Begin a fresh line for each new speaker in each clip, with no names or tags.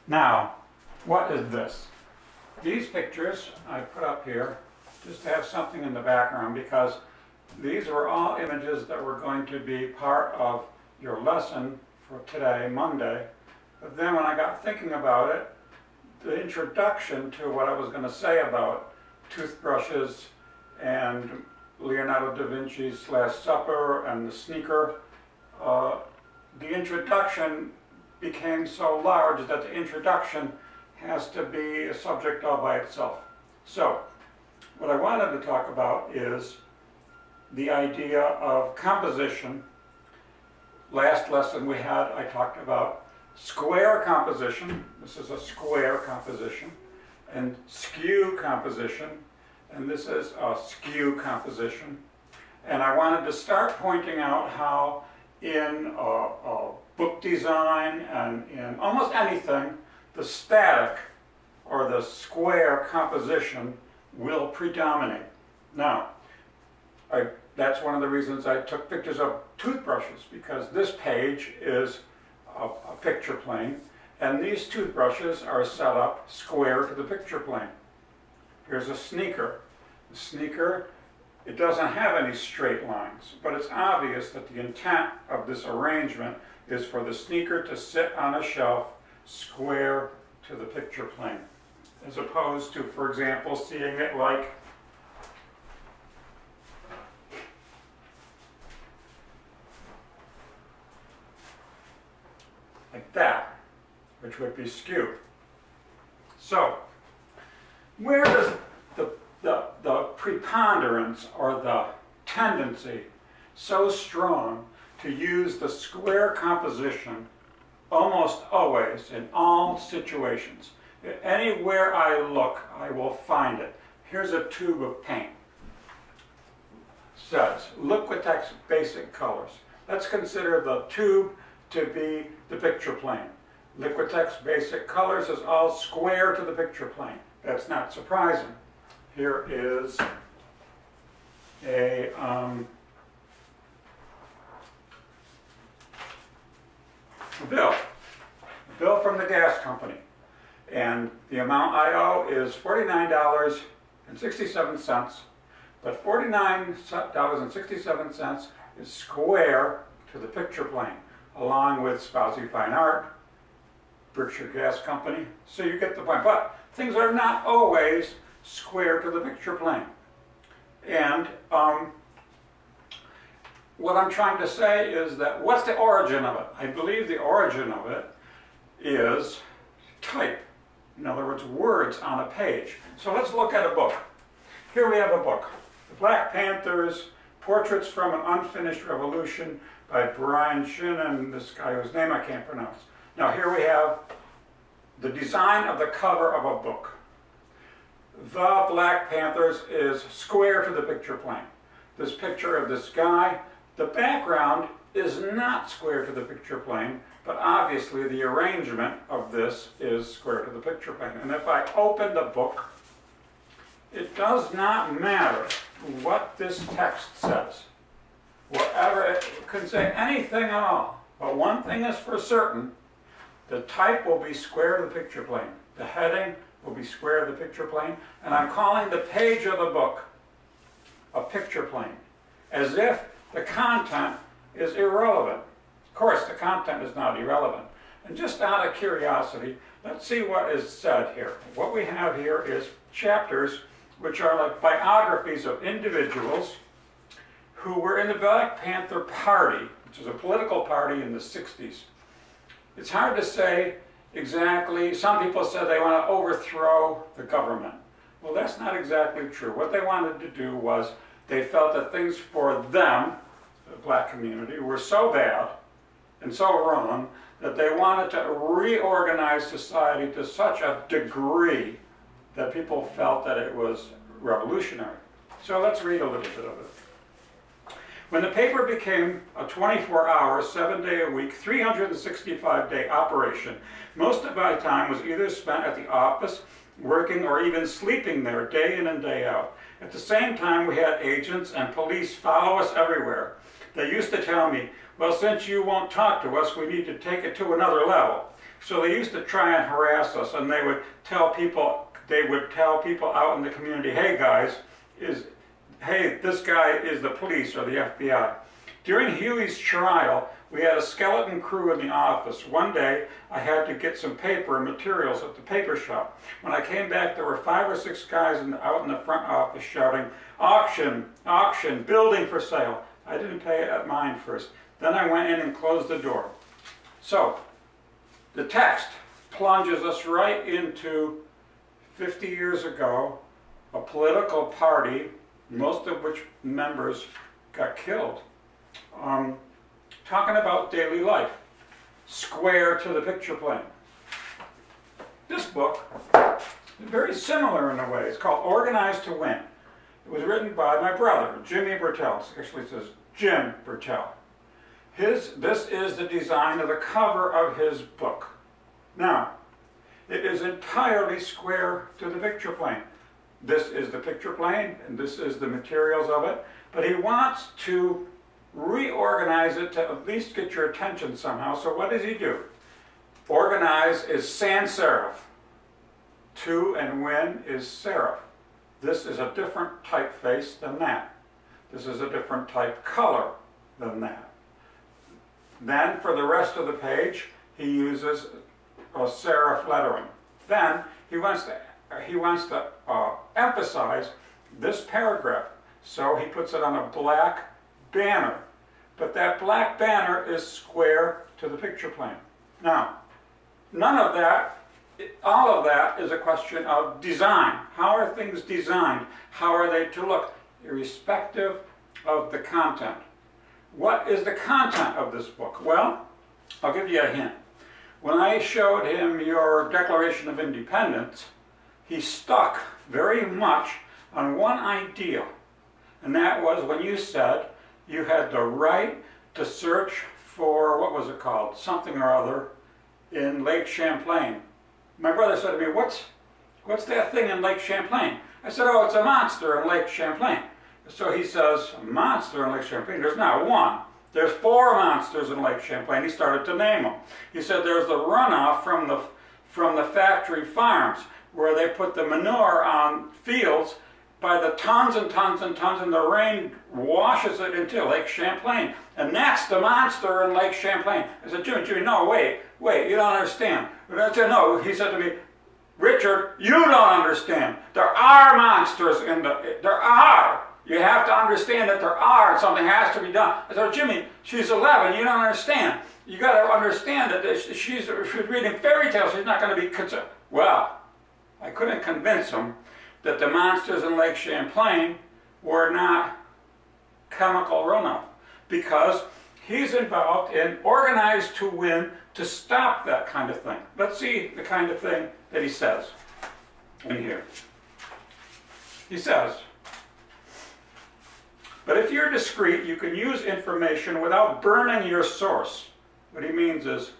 Now, what is this? These pictures I put up here just to have something in the background, because these were all images that were going to be part of your lesson for today, Monday. But then when I got thinking about it, the introduction to what I was going to say about toothbrushes and Leonardo da Vinci's Last Supper and the sneaker, the introduction became so large that the introduction has to be a subject all by itself. So, what I wanted to talk about is the idea of composition. Last lesson we had, I talked about square composition. This is a square composition. And skew composition. And this is a skew composition. And I wanted to start pointing out how in book design and in almost anything, the static or the square composition will predominate. Now, that's one of the reasons I took pictures of toothbrushes, because this page is a picture plane, and these toothbrushes are set up square to the picture plane. Here's a sneaker. The sneaker, it doesn't have any straight lines, but it's obvious that the intent of this arrangement is for the sneaker to sit on a shelf square to the picture plane, as opposed to, for example, seeing it like that, which would be skewed. So, where does the preponderance or the tendency so strong to use the square composition almost always in all situations? Anywhere I look, I will find it. Here's a tube of paint. It says Liquitex Basic Colors. Let's consider the tube to be the picture plane. Liquitex Basic Colors is all square to the picture plane. That's not surprising. Here is a bill from the gas company. And the amount I owe is $49.67, but $49.67 is square to the picture plane, along with Spazzi Fine Art, Berkshire Gas Company, so you get the point. But things are not always square to the picture plane. And what I'm trying to say is that, what's the origin of it? I believe the origin of it is type. In other words, words on a page. So let's look at a book. Here we have a book, The Black Panthers, Portraits from an Unfinished Revolution by Brian Shin and this guy whose name I can't pronounce. Now here we have the design of the cover of a book. The Black Panthers is square to the picture plane. This picture of this guy, the background is not square to the picture plane, but obviously the arrangement of this is square to the picture plane. And if I open the book, it does not matter what this text says. Whatever, it can say anything at all. But one thing is for certain, the type will be square to the picture plane. The heading will be square to the picture plane. And I'm calling the page of the book a picture plane, as if the content is irrelevant. Of course, the content is not irrelevant. And just out of curiosity, let's see what is said here. What we have here is chapters which are like biographies of individuals who were in the Black Panther Party, which is a political party in the 60s. It's hard to say exactly. Some people said they want to overthrow the government. Well, that's not exactly true. What they wanted to do was they felt that things for them, the black community, were so bad and so wrong that they wanted to reorganize society to such a degree that people felt that it was revolutionary. So let's read a little bit of it. When the paper became a 24-hour, 7-day-a-week, 365-day operation, most of my time was either spent at the office, working, or even sleeping there day in and day out. At the same time, we had agents and police follow us everywhere. They used to tell me, well, since you won't talk to us, we need to take it to another level. So they used to try and harass us, and they would tell people out in the community, hey guys, hey, this guy is the police or the FBI. During Huey's trial, we had a skeleton crew in the office. One day, I had to get some paper and materials at the paper shop. When I came back, there were 5 or 6 guys out in the front office shouting, auction, auction, building for sale. I didn't pay it at mine first. Then I went in and closed the door. So, the text plunges us right into 50 years ago, a political party, most of which members got killed. Talking about daily life, square to the picture plane. This book is very similar in a way. It's called Organized to Win. It was written by my brother, Jimmy Bertel. It actually says Jim Bertel. This is the design of the cover of his book. Now, it is entirely square to the picture plane. This is the picture plane, and this is the materials of it. But he wants to reorganize it to at least get your attention somehow. So what does he do? Organize is sans serif. To and win is serif. This is a different typeface than that. This is a different type color than that. Then for the rest of the page, he uses a serif lettering. Then he wants to emphasize this paragraph. So he puts it on a black banner. But that black banner is square to the picture plane. Now, none of that, all of that is a question of design. How are things designed? How are they to look, irrespective of the content? What is the content of this book? Well, I'll give you a hint. When I showed him your Declaration of Independence, he stuck very much on one idea, and that was when you said you had the right to search for, what was it called, something or other in Lake Champlain. My brother said to me, what's that thing in Lake Champlain? I said, oh, it's a monster in Lake Champlain. So he says, a monster in Lake Champlain? There's not one. There's 4 monsters in Lake Champlain. He started to name them. He said there's the runoff from the factory farms where they put the manure on fields by the tons and tons and tons, and the rain washes it into Lake Champlain. And that's the monster in Lake Champlain. I said, Jimmy, no, wait, you don't understand. I said, no, he said to me, Richard, you don't understand. There are monsters in there are. You have to understand that there are, and something has to be done. I said, Jimmy, she's 11, you don't understand. You got to understand that she's reading fairy tales, she's not going to be concerned. Well, I couldn't convince him that the monsters in Lake Champlain were not chemical runoff, because he's involved in Organized to Win to stop that kind of thing. Let's see the kind of thing that he says in here. He says, but if you're discreet, you can use information without burning your source. What he means is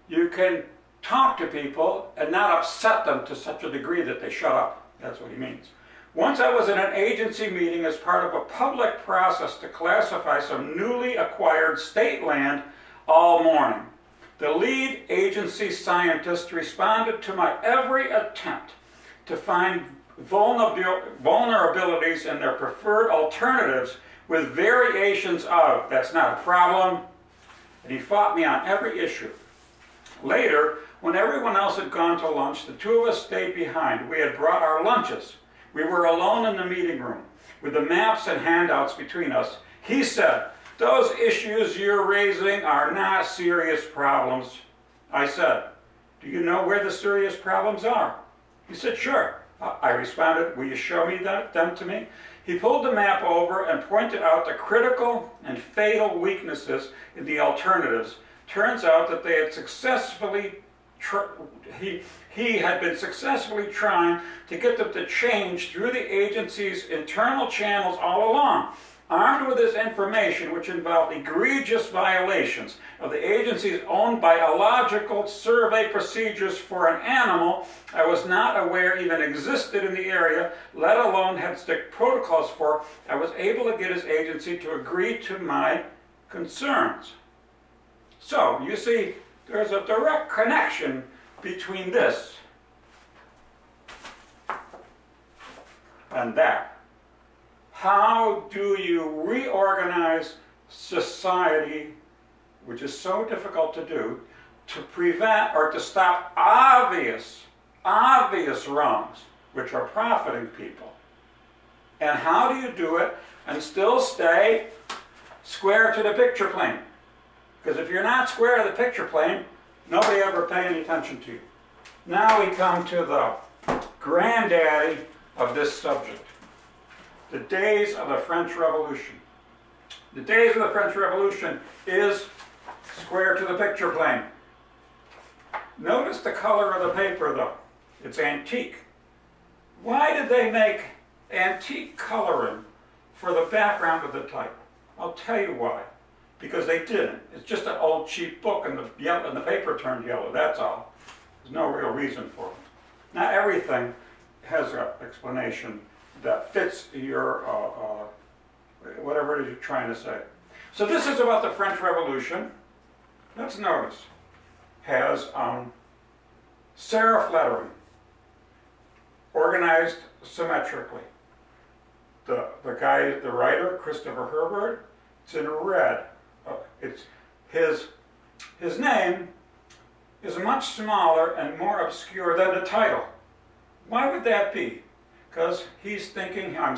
you can talk to people and not upset them to such a degree that they shut up. That's what he means. Once I was in an agency meeting as part of a public process to classify some newly acquired state land all morning. The lead agency scientist responded to my every attempt to find vulnerabilities in their preferred alternatives with variations of, that's not a problem, and he fought me on every issue. Later, when everyone else had gone to lunch, the 2 of us stayed behind. We had brought our lunches. We were alone in the meeting room with the maps and handouts between us. He said, those issues you're raising are not serious problems. I said, do you know where the serious problems are? He said, sure. I responded, will you show me them to me? He pulled the map over and pointed out the critical and fatal weaknesses in the alternatives. Turns out that they had successfully he had been successfully trying to get them to change through the agency's internal channels all along. Armed with this information, which involved egregious violations of the agency's own biological survey procedures for an animal I was not aware even existed in the area, let alone had strict protocols for, I was able to get his agency to agree to my concerns. So, you see, there's a direct connection between this and that. How do you reorganize society, which is so difficult to do, to prevent or to stop obvious wrongs, which are profiting people? And how do you do it and still stay square to the picture plane? Because if you're not square to the picture plane, nobody ever pay any attention to you. Now we come to the granddaddy of this subject, the days of the French Revolution. The days of the French Revolution is square to the picture plane. Notice the color of the paper, though. It's antique. Why did they make antique coloring for the background of the type? I'll tell you why. Because they didn't. It's just an old cheap book and the paper turned yellow, that's all. There's no real reason for it. Not everything has an explanation that fits your, whatever it is you're trying to say. So this is about the French Revolution. Let's notice. Has serif lettering, organized symmetrically. The writer, Christopher Herbert, it's in red. It's his name is much smaller and more obscure than the title. Why would that be? Because he's thinking, I'm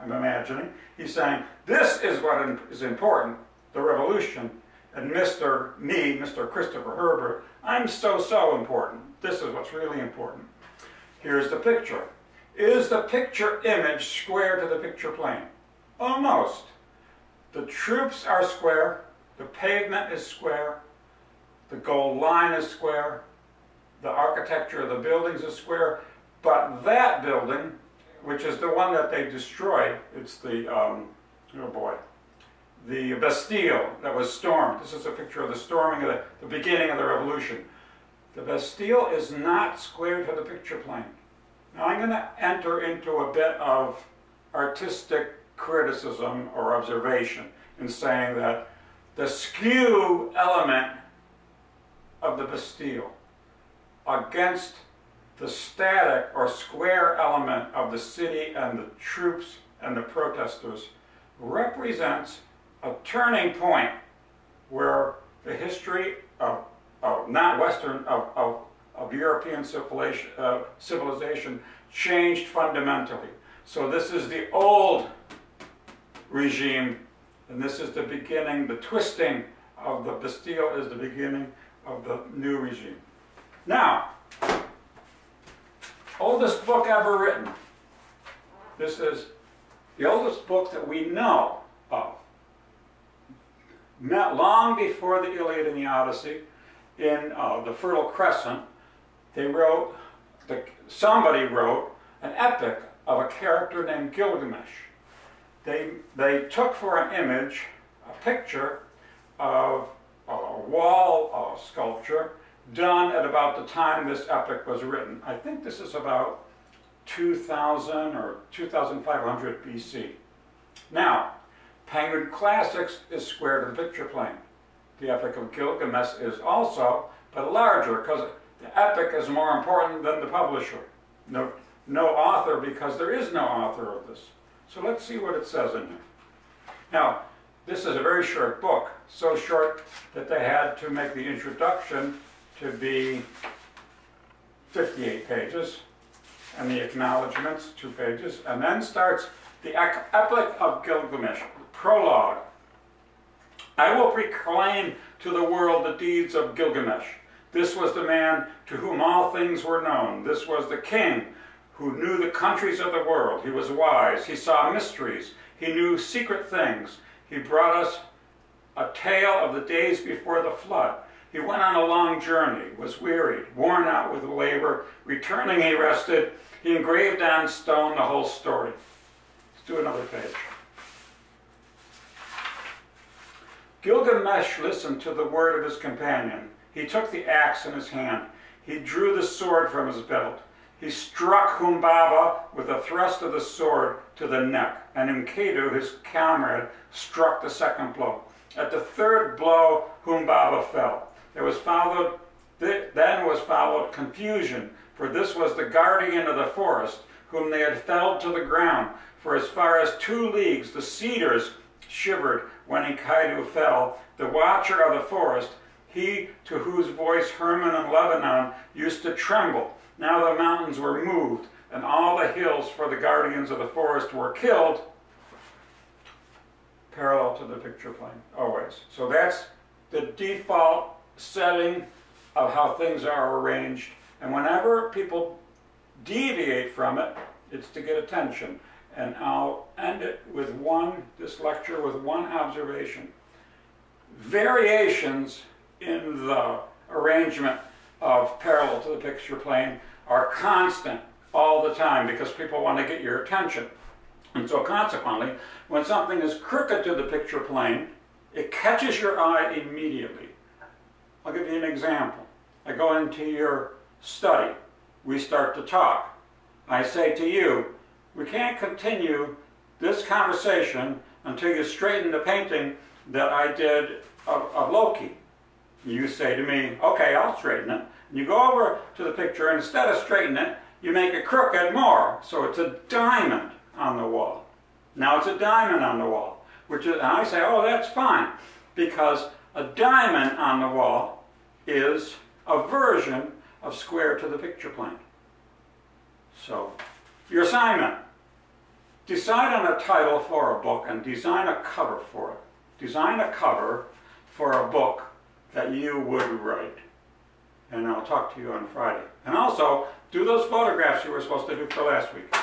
imagining, he's saying, this is what is important, the revolution, and Mr. Christopher Herbert, I'm so important. This is what's really important. Here's the picture. Is the picture image square to the picture plane? Almost. The troops are square, the pavement is square, the gold line is square, the architecture of the buildings is square, but that building, which is the one that they destroyed, it's the, the Bastille that was stormed. This is a picture of the storming of the beginning of the revolution. The Bastille is not square to the picture plane. Now I'm going to enter into a bit of artistic criticism or observation in saying that the skew element of the Bastille against the static or square element of the city and the troops and the protesters represents a turning point where the history of not Western, of European civilization changed fundamentally. So this is the old regime, and this is the beginning, the twisting of the Bastille is the beginning of the new regime. Now, oldest book ever written. This is the oldest book that we know of. Met long before the Iliad and the Odyssey, in the Fertile Crescent, somebody wrote an epic of a character named Gilgamesh. They took for an image a picture of a wall sculpture done at about the time this epic was written. I think this is about 2000 or 2500 BC. Now, Penguin Classics is square to the picture plane. The Epic of Gilgamesh is also, but larger, because the epic is more important than the publisher. No author, because there is no author of this. So let's see what it says in here. Now, this is a very short book, so short that they had to make the introduction to be 58 pages, and the acknowledgments, 2 pages, and then starts the Epic of Gilgamesh, prologue. I will proclaim to the world the deeds of Gilgamesh. This was the man to whom all things were known. This was the king who knew the countries of the world. He was wise. He saw mysteries. He knew secret things. He brought us a tale of the days before the flood. He went on a long journey, was wearied, worn out with labor. Returning, he rested. He engraved on stone the whole story. Let's do another page. Gilgamesh listened to the word of his companion. He took the axe in his hand. He drew the sword from his belt. He struck Humbaba with a thrust of the sword to the neck, and Enkidu, his comrade, struck the second blow. At the third blow, Humbaba fell. Then was followed confusion, for this was the guardian of the forest, whom they had felled to the ground. For as far as 2 leagues the cedars shivered when Enkidu fell, the watcher of the forest, he to whose voice Hermon and Lebanon used to tremble. Now the mountains were moved, and all the hills for the guardians of the forest were killed, parallel to the picture plane, always. So that's the default setting of how things are arranged. And whenever people deviate from it, it's to get attention. And I'll end it with this lecture with one observation. Variations in the arrangement of parallel to the picture plane are constant all the time because people want to get your attention. And so consequently, when something is crooked to the picture plane, it catches your eye immediately. I'll give you an example. I go into your study. We start to talk. I say to you, we can't continue this conversation until you straighten the painting that I did of Loki. You say to me, okay, I'll straighten it. And you go over to the picture, and instead of straightening it, you make it crooked more. So it's a diamond on the wall. Now it's a diamond on the wall. And I say, oh, that's fine, because a diamond on the wall is a version of square to the picture plane. So, your assignment. Decide on a title for a book and design a cover for it. Design a cover for a book that you would write. And I'll talk to you on Friday. And also, do those photographs you were supposed to do for last week.